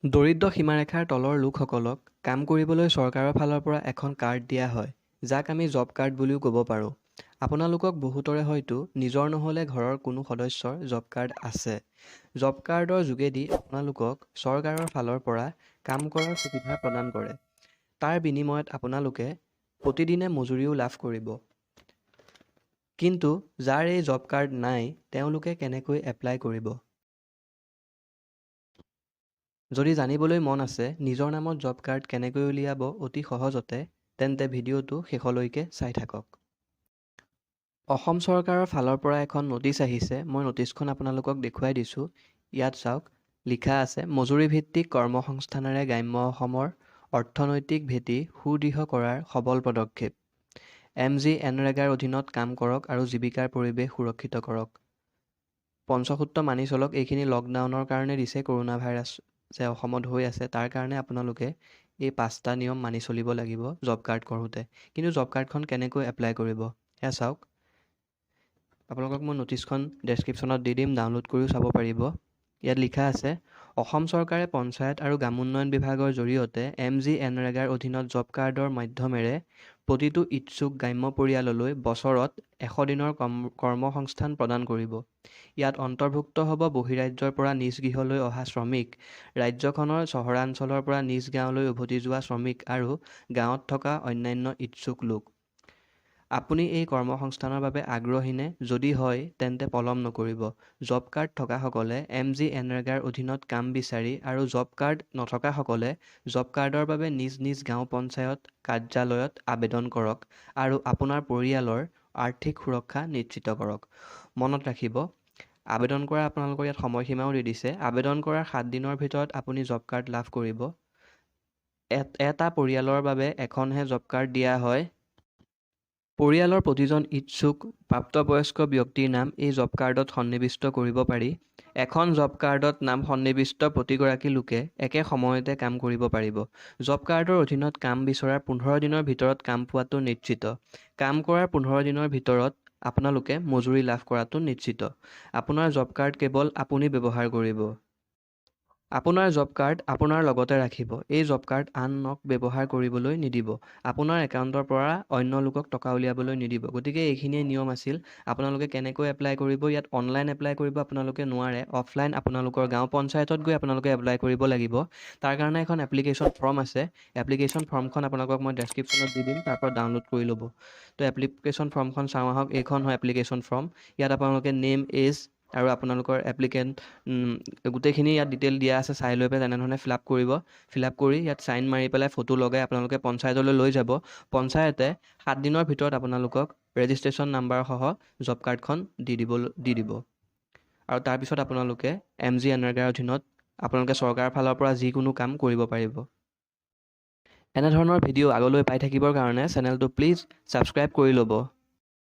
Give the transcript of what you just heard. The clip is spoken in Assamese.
দৰিদ্ৰ সীমাৰেখাৰ তলৰ লোকসকলক কাম কৰিবলৈ চৰকাৰৰ ফালৰ পৰা এখন কাৰ্ড দিয়া হয়, যাক আমি জব কাৰ্ড বুলিও ক'ব পাৰোঁ। আপোনালোকক বহুতৰে হয়তো নিজৰ নহ'লে ঘৰৰ কোনো সদস্যৰ জব কাৰ্ড আছে। জব কাৰ্ডৰ যোগেদি আপোনালোকক চৰকাৰৰ ফালৰ পৰা কাম কৰাৰ সুবিধা প্ৰদান কৰে। তাৰ বিনিময়ত আপোনালোকে প্ৰতিদিনে মজুৰিও লাভ কৰিব। কিন্তু যাৰ এই জব কাৰ্ড নাই, তেওঁলোকে কেনেকৈ এপ্লাই কৰিব? যদি জানিবলৈ মন আছে নিজৰ নামত জব কাৰ্ড কেনেকৈ উলিয়াব অতি সহজতে, তেন্তে ভিডিঅ'টো শেষলৈকে চাই থাকক। অসম চৰকাৰৰ ফালৰ পৰা এখন নটিচ আহিছে। মই নটিচখন আপোনালোকক দেখুৱাই দিছোঁ। ইয়াত চাওক, লিখা আছে মজুৰি ভিত্তিক কৰ্মসংস্থানেৰে গ্ৰাম্য অসমৰ অৰ্থনৈতিক ভেটি সুদৃঢ় কৰাৰ সবল পদক্ষেপ। MGNৰেগাৰ অধীনত কাম কৰক আৰু জীৱিকাৰ পৰিৱেশ সুৰক্ষিত কৰক। পঞ্চসূত্ৰ মানি চলক। এইখিনি লকডাউনৰ কাৰণে দিছে, কৰোণা ভাইৰাছ যে অসমত হৈ আছে তাৰ কাৰণে আপোনালোকে এই 5টা নিয়ম মানি চলিব লাগিব জব কাৰ্ড কৰোঁতে। কিন্তু জব কাৰ্ডখন কেনেকৈ এপ্লাই কৰিব সেয়া চাওক। আপোনালোকক মই নটিচখন ডেছক্ৰিপশ্যনত দি দিম, ডাউনলোড কৰিও চাব পাৰিব। ইয়াত লিখা আছে অসম চৰকাৰে পঞ্চায়ত আৰু গ্ৰাম উন্নয়ন বিভাগৰ জৰিয়তে MGNৰেগাৰ অধীনত জব কাৰ্ডৰ মাধ্যমেৰে প্ৰতিটো ইচ্ছুক গ্ৰাম্য পৰিয়াললৈ বছৰত 100 দিনৰ কৰ্মসংস্থান প্ৰদান কৰিব। ইয়াত অন্তৰ্ভুক্ত হ'ব বহিৰাজ্যৰ পৰা নিজ গৃহলৈ অহা শ্ৰমিক, ৰাজ্যখনৰ চহৰাঞ্চলৰ পৰা নিজ গাঁৱলৈ উভতি যোৱা শ্ৰমিক আৰু গাঁৱত থকা অন্যান্য ইচ্ছুক লোক। আপুনি এই কৰ্মসংস্থানৰ বাবে আগ্ৰহীনে? যদি হয় তেন্তে পলম নকৰিব। জব কাৰ্ড থকাসকলে MGNৰেগাৰ অধীনত কাম বিচাৰি আৰু জব কাৰ্ড নথকাসকলে জব কাৰ্ডৰ বাবে নিজ নিজ গাঁও পঞ্চায়ত কাৰ্যালয়ত আবেদন কৰক আৰু আপোনাৰ পৰিয়ালৰ আৰ্থিক সুৰক্ষা নিশ্চিত কৰক। মনত ৰাখিব, আবেদন কৰা আপোনালোকৰ ইয়াত সময়সীমাও দি দিছে। আবেদন কৰাৰ 7 দিনৰ ভিতৰত আপুনি জব কাৰ্ড লাভ কৰিব। এটা পৰিয়ালৰ বাবে এখনহে জব কাৰ্ড দিয়া হয়। পৰিয়ালৰ প্ৰতিজন ইচ্ছুক প্ৰাপ্তবয়স্ক ব্যক্তিৰ নাম এই জব কাৰ্ডত সন্নিৱিষ্ট কৰিব পাৰি। এখন জব কাৰ্ডত নাম সন্নিৱিষ্ট প্ৰতিগৰাকী লোকে একে সময়তে কাম কৰিব পাৰিব। জব কাৰ্ডৰ অধীনত কাম বিচৰাৰ 15 দিনৰ ভিতৰত কাম পোৱাটো নিশ্চিত। কাম কৰাৰ 15 দিনৰ ভিতৰত আপোনালোকে মজুৰি লাভ কৰাটো নিশ্চিত। আপোনাৰ জব কাৰ্ড কেৱল আপুনি ব্যৱহাৰ কৰিব। আপোনাৰ জব কাৰ্ড আপোনাৰ লগতে ৰাখিব। এই জব কাৰ্ড আনক ব্যৱহাৰ কৰিবলৈ নিদিব। আপোনাৰ একাউণ্টৰ পৰা অন্য লোকক টকা উলিয়াবলৈ নিদিব। গতিকে এইখিনিয়ে নিয়ম আছিল। আপোনালোকে কেনেকৈ এপ্লাই কৰিব? ইয়াত অনলাইন এপ্লাই কৰিব আপোনালোকে নোৱাৰে। অফলাইন আপোনালোকৰ গাঁও পঞ্চায়তত গৈ আপোনালোকে এপ্লাই কৰিব লাগিব। তাৰ কাৰণে এখন এপ্লিকেশ্যন ফৰ্ম আছে। এপ্লিকেশ্যন ফৰ্মখন আপোনালোকক মই ডেছক্ৰিপশ্যনত দি দিম, তাৰ পৰা ডাউনলোড কৰি ল'ব। তো এপ্লিকেশ্যন ফৰ্মখন চাওঁ আহক। এইখন হয় এপ্লিকেশ্যন ফৰ্ম। ইয়াত আপোনালোকে নেম, এজ আৰু আপোনালোকৰ এপ্লিকেণ্ট গোটেইখিনি ইয়াত ডিটেইল দিয়া আছে। চাই লৈ পেলাই তেনেধৰণে ফিল আপ কৰিব। ফিল আপ কৰি ইয়াত চাইন মাৰি পেলাই ফটো লগাই আপোনালোকে পঞ্চায়তলৈ লৈ যাব। পঞ্চায়তে 7 দিনৰ ভিতৰত আপোনালোকক ৰেজিষ্ট্ৰেশ্যন নাম্বাৰসহ জব কাৰ্ডখন দি দিব। আৰু তাৰপিছত আপোনালোকে MGNৰেগাৰ অধীনত আপোনালোকে চৰকাৰৰ ফালৰ পৰা যিকোনো কাম কৰিব পাৰিব। এনেধৰণৰ ভিডিঅ' আগলৈ পাই থাকিবৰ কাৰণে চেনেলটো প্লিজ ছাবস্ক্ৰাইব কৰি ল'ব।